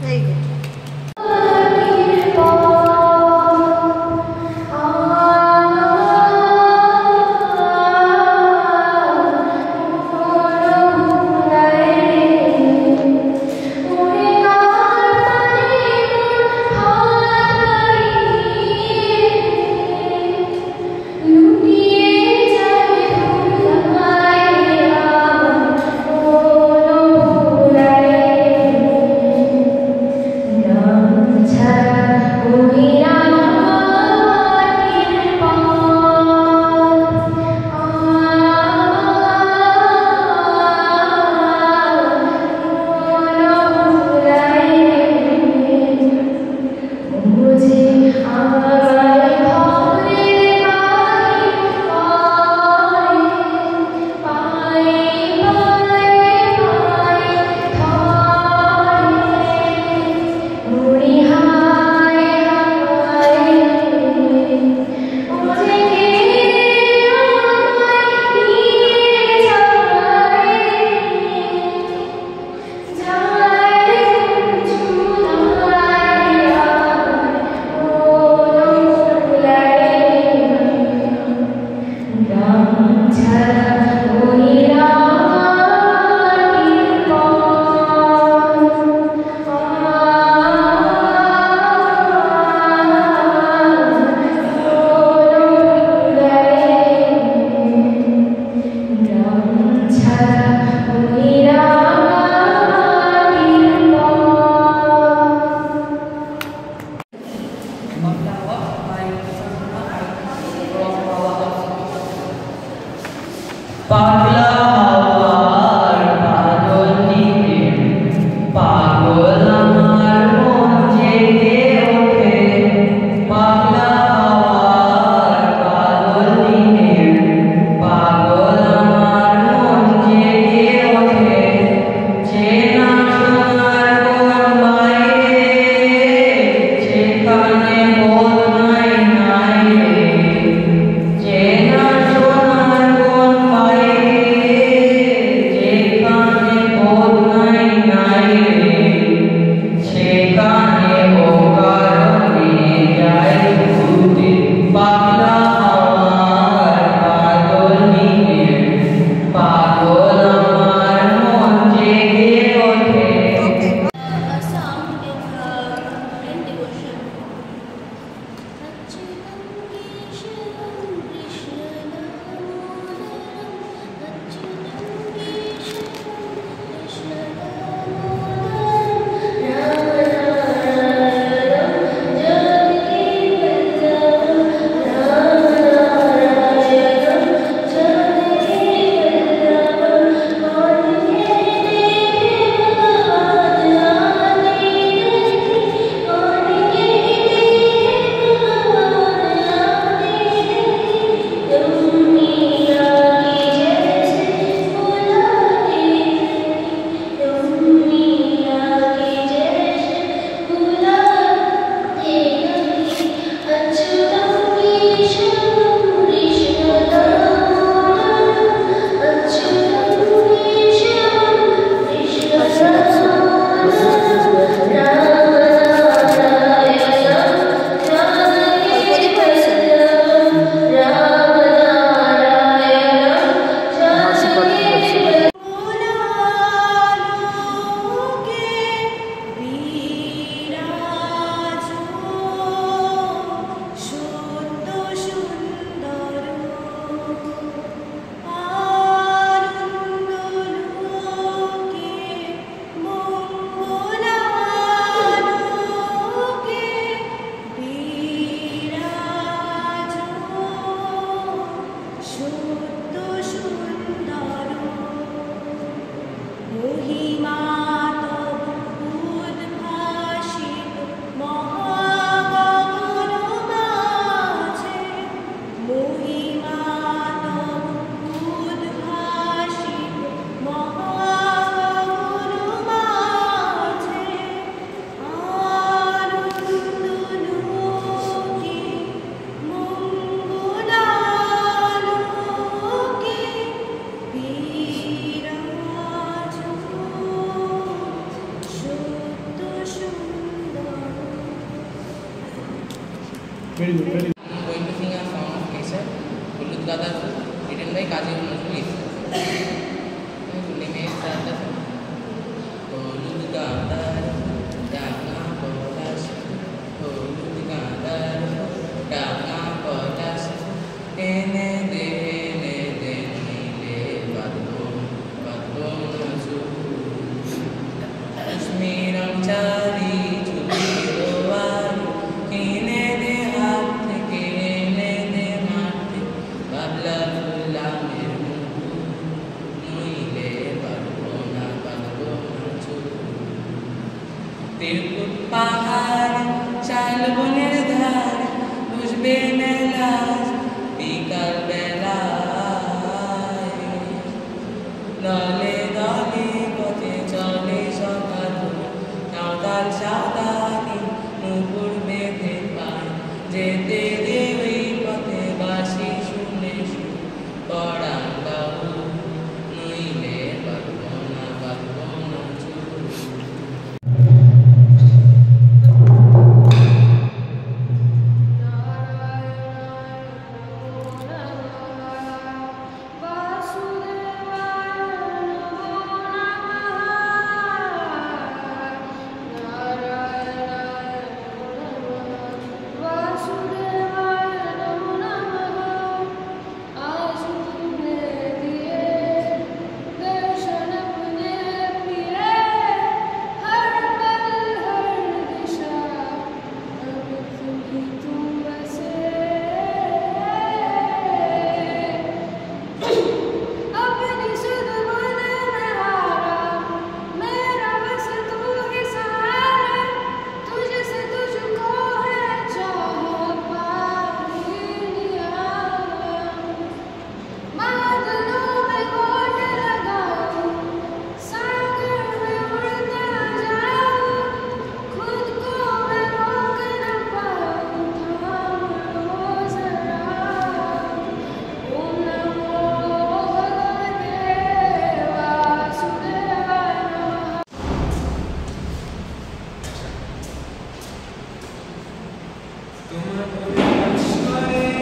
There you go. Very good, very good. I'm going to sing a song of nature, Hulud Gada, written by Kazi Nazrul Islam. Let me start the song. Hulud Gada, Dana Potas, Hulud Gada, Dana Potas, Ene de Nile, Badon Nazu, Usmiram Chari. পাহাড় চাল বনের ধার বুঝবে মেলাজ বিকাল বেলায় দলে দলে পথে চলে সকাল সাঁওতাল সাঁতালি নুপুর বেঁধে পায় যেতে দেবে পথে বাসি শুনে পড়ান বাবু নইলে পারবো না तुम्हारे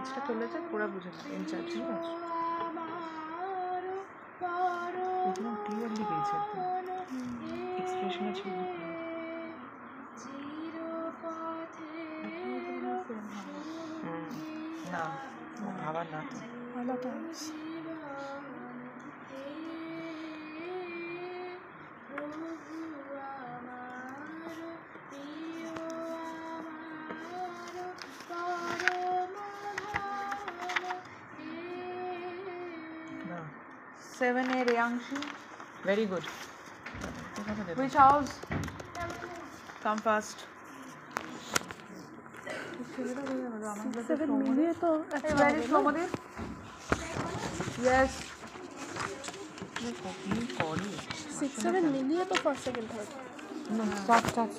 ইনচার্জটা চলেছে পুরো বুঝে না ইনচার্জ ঠিক আছে একদম ক্লিয়ারলি গেছে এক্সপ্রেশনে ছিল না ভাবা না আলাদা Seven A Reangshi. Very good. Which house? Come fast. 6-7 মিলিয়ে তো very Shomadip. Yes. 6-7 মিলিয়ে তো first second third. No, stop.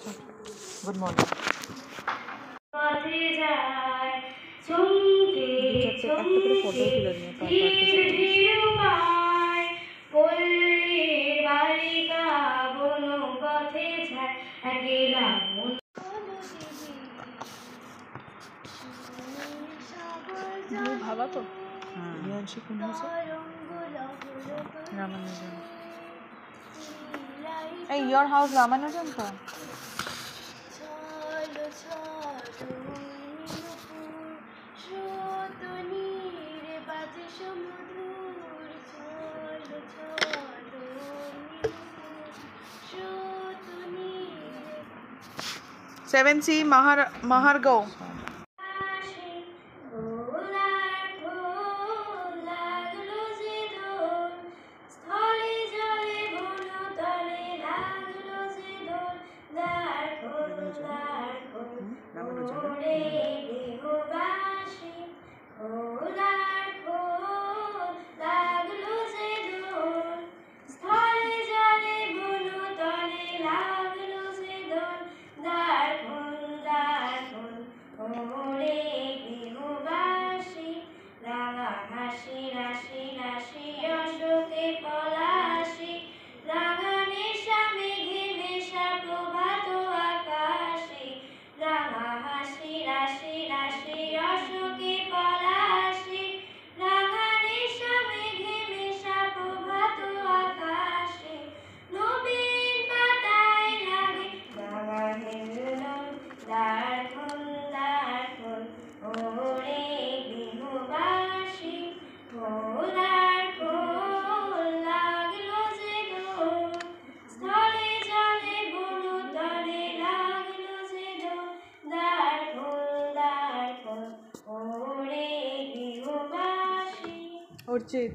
Good morning. ভাবা তো রিয়াংশী কোন হয়েছে রামানুজন এই your house রামানুজন তো Seven C Mahargaon. Urjit.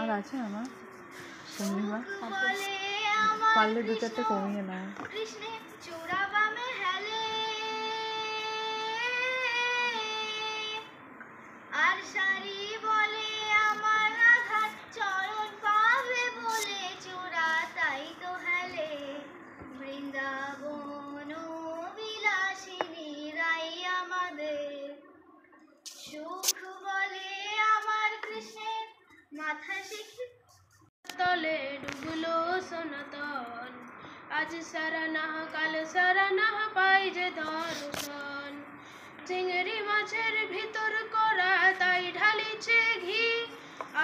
আর আছে আমার পূর্ণিমা পারলে দু চারটে কমিয়ে না তলে ডুবলো সনাতন আজ সারা না কাল সারা না পাই যে দর্শন চিংড়ি মাছের ভিতর করা তাই ঢালিছে ঘি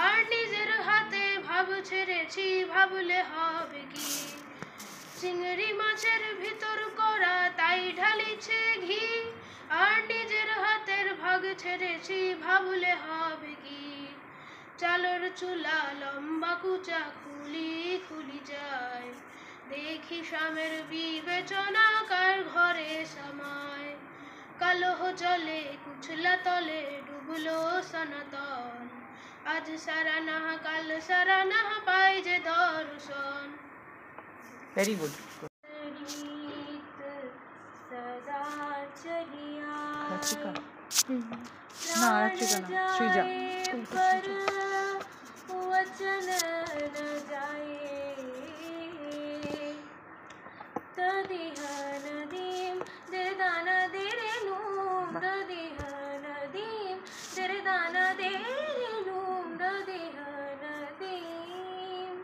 আর নিজের হাতে ভাব ছেড়েছি ভাবলে হবে কি চিংড়ি মাছের ভিতর করা তাই ঢালিছে ঘি আর নিজের হাতের ভাগ ছেড়েছি ভাবলে হবে কি চালর চুলা লম্বা কুচা খুলি যায় দেখি স্বামীর বিবেচনা কার ঘরে সময় কালো জলে কুছলা তলে ডুবলো সনাতন আজ সারা নাহা কাল সারা নাহা পাই যে দর্শন वेरी गुड रीत सदा चलिया रचिका ना रचिका ना सृजा पर वचन न जाए तदिहन दीम दिरदाना देरे नूम ददिहन दीम दिरदाना देरे नूम ददिहन दीम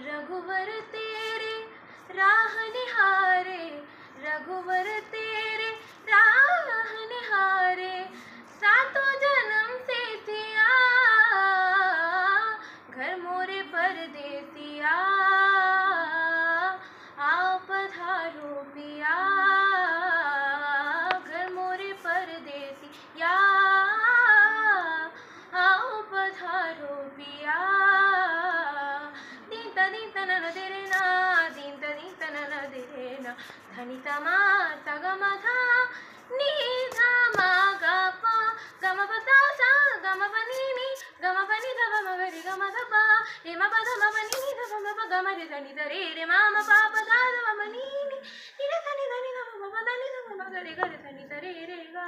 रघुवर तेरे राह निहारे रघुवर तेरे राह निहारे सातों जन्म से थिया घर मोरे परदेसिया आओ पधारो पिया घर मोरे परदेसिया आओ पधारो पिया दीन तन न देरे ना दीन तन न देरे ना धनी तमा तगमा था नी धमा गपा गम पता सा गम बनी नी गम बनी धम मगरी गम धपा रे म पद म बनी नी धम म प गम रे धनी धरे रे मा म पा प धा ध म नी नी रे धनी धनी धम म प धनी धम मगरी ग रे धनी धरे रे गा